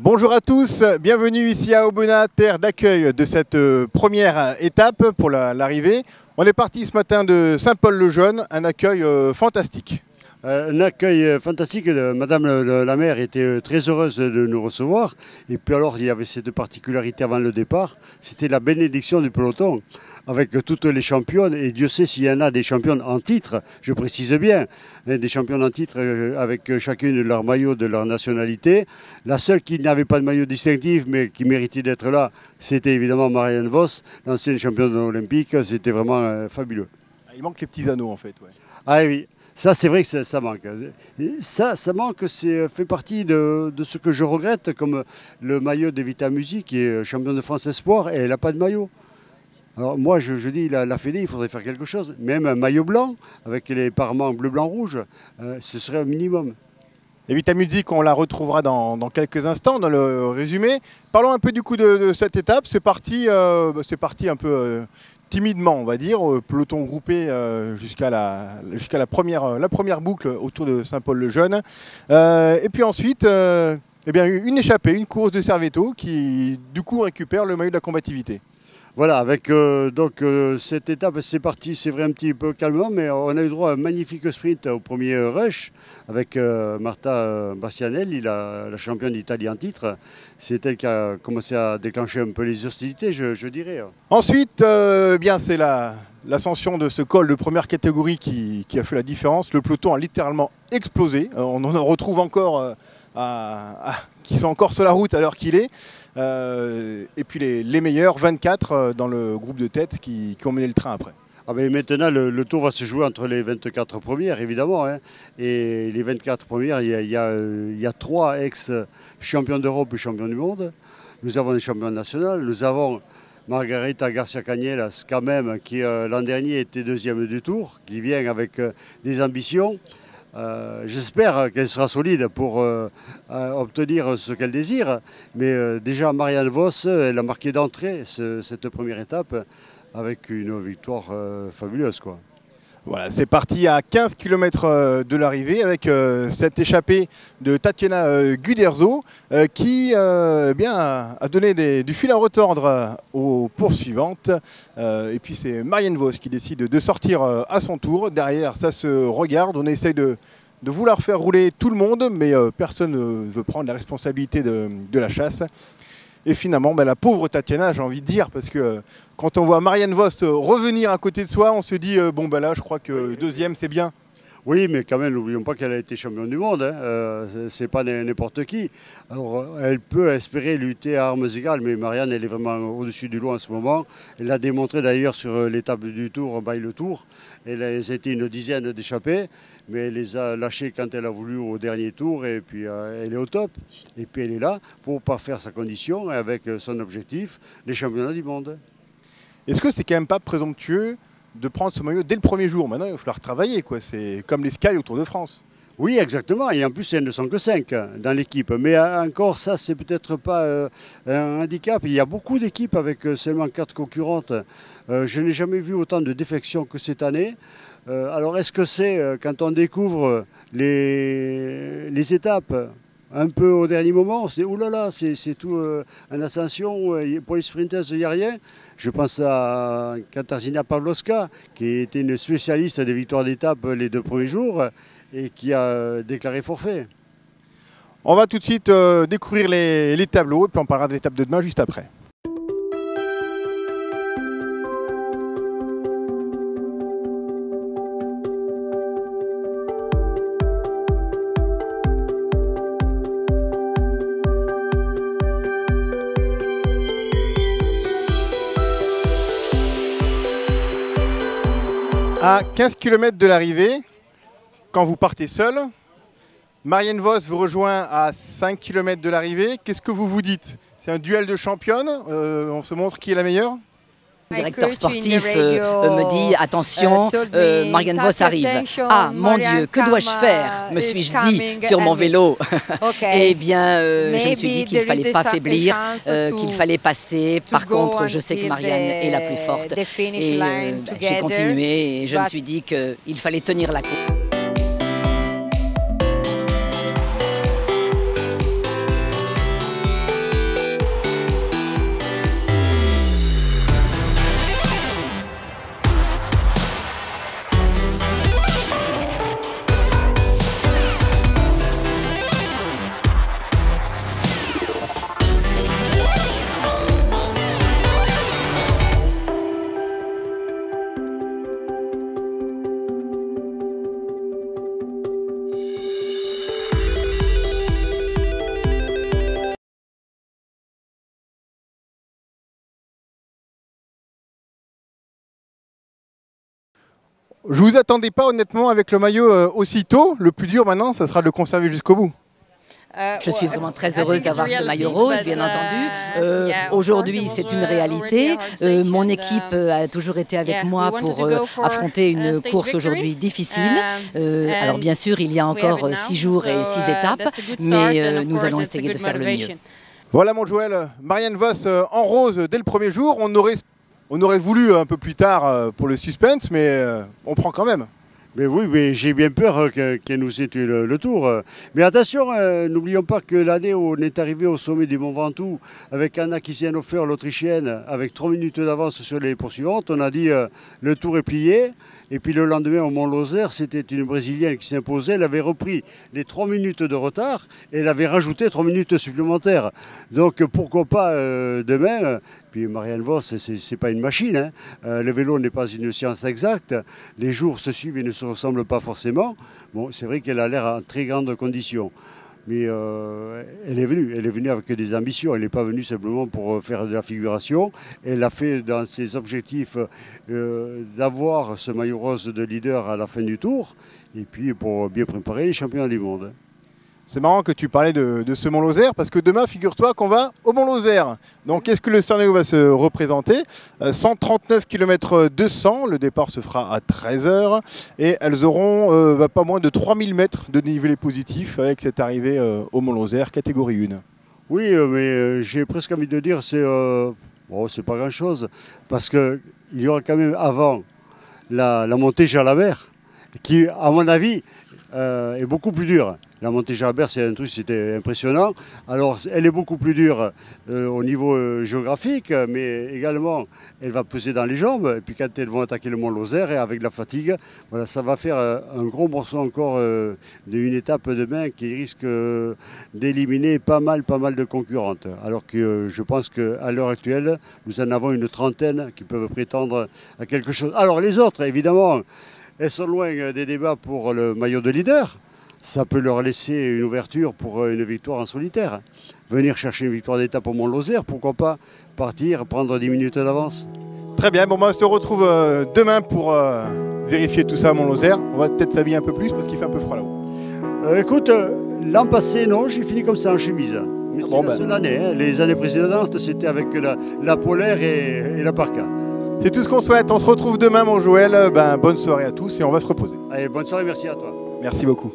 Bonjour à tous, bienvenue ici à Aubenas, terre d'accueil de cette première étape pour l'arrivée. On est parti ce matin de Saint-Paul-le-Jeune, un accueil fantastique. Un accueil fantastique, Madame la maire était très heureuse de nous recevoir. Et puis alors, il y avait cette particularité avant le départ, c'était la bénédiction du peloton, avec toutes les championnes. Et Dieu sait s'il y en a des championnes en titre, je précise bien, des championnes en titre avec chacune de leur maillot de leur nationalité. La seule qui n'avait pas de maillot distinctif, mais qui méritait d'être là, c'était évidemment Marianne Vos, l'ancienne championne olympique. C'était vraiment fabuleux. Il manque les petits anneaux en fait. Ouais. Ah oui. Ça, c'est vrai que ça manque. Ça manque, c'est fait partie de ce que je regrette, comme le maillot de Vita Musi, qui est championne de France Espoir, et elle n'a pas de maillot. Alors moi, je dis, la Fédé, il faudrait faire quelque chose. Même un maillot blanc, avec les parements bleu, blanc, rouge, ce serait un minimum. Et Vita Musi, on la retrouvera dans quelques instants dans le résumé. Parlons un peu du coup de cette étape. C'est parti un peu... timidement, on va dire, peloton groupé jusqu'à la première boucle autour de Saint-Paul-le-Jeune. Et puis ensuite, eh bien, une échappée, une course de Servetto qui, du coup, récupère le maillot de la combativité. Voilà, avec cette étape, c'est parti, c'est vrai un petit peu calmement, mais on a eu droit à un magnifique sprint au premier rush avec Marta Bastianelli, la championne d'Italie en titre. C'est elle qui a commencé à déclencher un peu les hostilités, je dirais. Ensuite, bien c'est l'ascension de ce col de première catégorie qui a fait la différence. Le peloton a littéralement explosé. On en retrouve encore qui sont encore sur la route à l'heure qu'il est. Et puis les meilleurs, 24 dans le groupe de tête qui ont mené le train après. Ah ben maintenant, le tour va se jouer entre les 24 premières, évidemment. Hein. Et les 24 premières, il y a 3 ex-champions d'Europe et champions du monde. Nous avons des champions nationaux. Nous avons Margarita Garcia-Cañelas, quand même, qui l'an dernier était deuxième du tour, qui vient avec des ambitions. J'espère qu'elle sera solide pour obtenir ce qu'elle désire. Mais déjà, Marianne Vos, elle a marqué d'entrée cette première étape avec une victoire fabuleuse, quoi. Voilà, c'est parti à 15 km de l'arrivée avec cette échappée de Tatiana Guderzo qui a donné du fil à retordre aux poursuivantes. Et puis c'est Marianne Vos qui décide de sortir à son tour. Derrière, ça se regarde. On essaye de vouloir faire rouler tout le monde, mais personne ne veut prendre la responsabilité de la chasse. Et finalement, la pauvre Tatiana, j'ai envie de dire, parce que quand on voit Marianne Vos revenir à côté de soi, on se dit, là, je crois que deuxième, c'est bien. Oui, mais quand même, n'oublions pas qu'elle a été championne du monde. Hein. C'est pas n'importe qui. Alors, elle peut espérer lutter à armes égales, mais Marianne, elle est vraiment au-dessus du lot en ce moment. Elle l'a démontré d'ailleurs sur l'étape du Tour, by le Tour. Elle a été une dizaine d'échappées, mais elle les a lâchées quand elle a voulu au dernier tour. Et puis, elle est au top. Et puis, elle est là pour parfaire sa condition avec son objectif, les championnats du monde. Est-ce que c'est quand même pas présomptueux de prendre ce maillot dès le premier jour? Maintenant, il va falloir travailler, quoi. C'est comme les Sky au Tour de France. Oui, exactement. Et en plus, elles ne sont que 5 dans l'équipe. Mais encore, ça, c'est peut-être pas un handicap. Il y a beaucoup d'équipes avec seulement 4 concurrentes. Je n'ai jamais vu autant de défections que cette année. Alors, est-ce que c'est quand on découvre les étapes un peu au dernier moment, c'est oulala, c'est tout en ascension, pour les sprinters, il n'y a rien. Je pense à Katarzyna Pawlowska, qui était une spécialiste des victoires d'étape les 2 premiers jours et qui a déclaré forfait. On va tout de suite découvrir les tableaux et puis on parlera de l'étape de demain juste après. À 15 km de l'arrivée, quand vous partez seul, Marianne Vos vous rejoint à 5 km de l'arrivée. Qu'est-ce que vous vous dites? C'est un duel de championnes, on se montre qui est la meilleure? Le directeur sportif me dit attention, Marianne Vos arrive. Ah mon Dieu, que dois-je faire, me suis-je dit sur mon vélo. Eh bien, je me suis dit qu'il ne fallait pas faiblir, qu'il fallait passer. Par contre, je sais que Marianne est la plus forte. Et j'ai continué et je me suis dit qu'il fallait tenir la course. Je vous attendais pas honnêtement avec le maillot aussitôt. Le plus dur maintenant, ça sera de le conserver jusqu'au bout. Je suis vraiment très heureuse d'avoir ce maillot rose, bien entendu. Aujourd'hui, c'est une réalité. Mon équipe a toujours été avec moi pour affronter une course aujourd'hui difficile. Alors bien sûr, il y a encore 6 jours et 6 étapes, mais nous allons essayer de faire le mieux. Voilà mon Joël, Marianne Vos en rose dès le premier jour. On aurait voulu un peu plus tard pour le suspense, mais on prend quand même. Mais oui, mais j'ai bien peur qu'elle nous ait tué le tour. Mais attention, n'oublions pas que l'année où on est arrivé au sommet du Mont Ventoux avec Anna Kisianhofer, l'Autrichienne, avec 3 minutes d'avance sur les poursuivantes, on a dit le tour est plié. Et puis le lendemain au Mont-Lozère, c'était une Brésilienne qui s'imposait. Elle avait repris les 3 minutes de retard et elle avait rajouté 3 minutes supplémentaires. Donc pourquoi pas demain. Puis Marianne Vos, c'est pas une machine. Hein. Le vélo n'est pas une science exacte. Les jours se suivent et ne se ressemblent pas forcément. Bon, c'est vrai qu'elle a l'air en très grande condition. Mais elle est venue avec des ambitions. Elle n'est pas venue simplement pour faire de la figuration. Elle a fait dans ses objectifs d'avoir ce maillot rose de leader à la fin du tour. Et puis pour bien préparer les championnats du monde. C'est marrant que tu parlais de ce Mont-Lozère parce que demain, figure-toi qu'on va au Mont-Lozère. Donc, qu'est-ce que le Cernéo va se représenter? 139 km 200, le départ se fera à 13 h et elles auront pas moins de 3000 mètres de dénivelé positif avec cette arrivée au Mont-Lozère, catégorie 1. Oui, mais j'ai presque envie de dire c'est pas grand-chose parce qu'il y aura quand même avant la montée Jalabert qui, à mon avis, est beaucoup plus dure. La montée Jalabert, c'est un truc, c'était impressionnant. Alors, elle est beaucoup plus dure au niveau géographique, mais également, elle va peser dans les jambes. Et puis, quand elles vont attaquer le Mont-Lozère, et avec la fatigue, voilà, ça va faire un gros morceau encore d'une étape demain qui risque d'éliminer pas mal de concurrentes. Alors que je pense qu'à l'heure actuelle, nous en avons une trentaine qui peuvent prétendre à quelque chose. Alors, les autres, évidemment, elles sont loin des débats pour le maillot de leader. Ça peut leur laisser une ouverture pour une victoire en solitaire. Venir chercher une victoire d'étape au Mont-Lozère, pourquoi pas partir, prendre 10 minutes d'avance. Très bien, bon, on se retrouve demain pour vérifier tout ça à Mont-Lozère. On va peut-être s'habiller un peu plus parce qu'il fait un peu froid là-haut. Écoute, l'an passé, non, j'ai fini comme ça en chemise. Mais c'est la seule année. Hein. Les années précédentes, c'était avec la polaire et la parka. C'est tout ce qu'on souhaite. On se retrouve demain, mon Joël. Bonne soirée à tous et on va se reposer. Allez, bonne soirée, merci à toi. Merci beaucoup.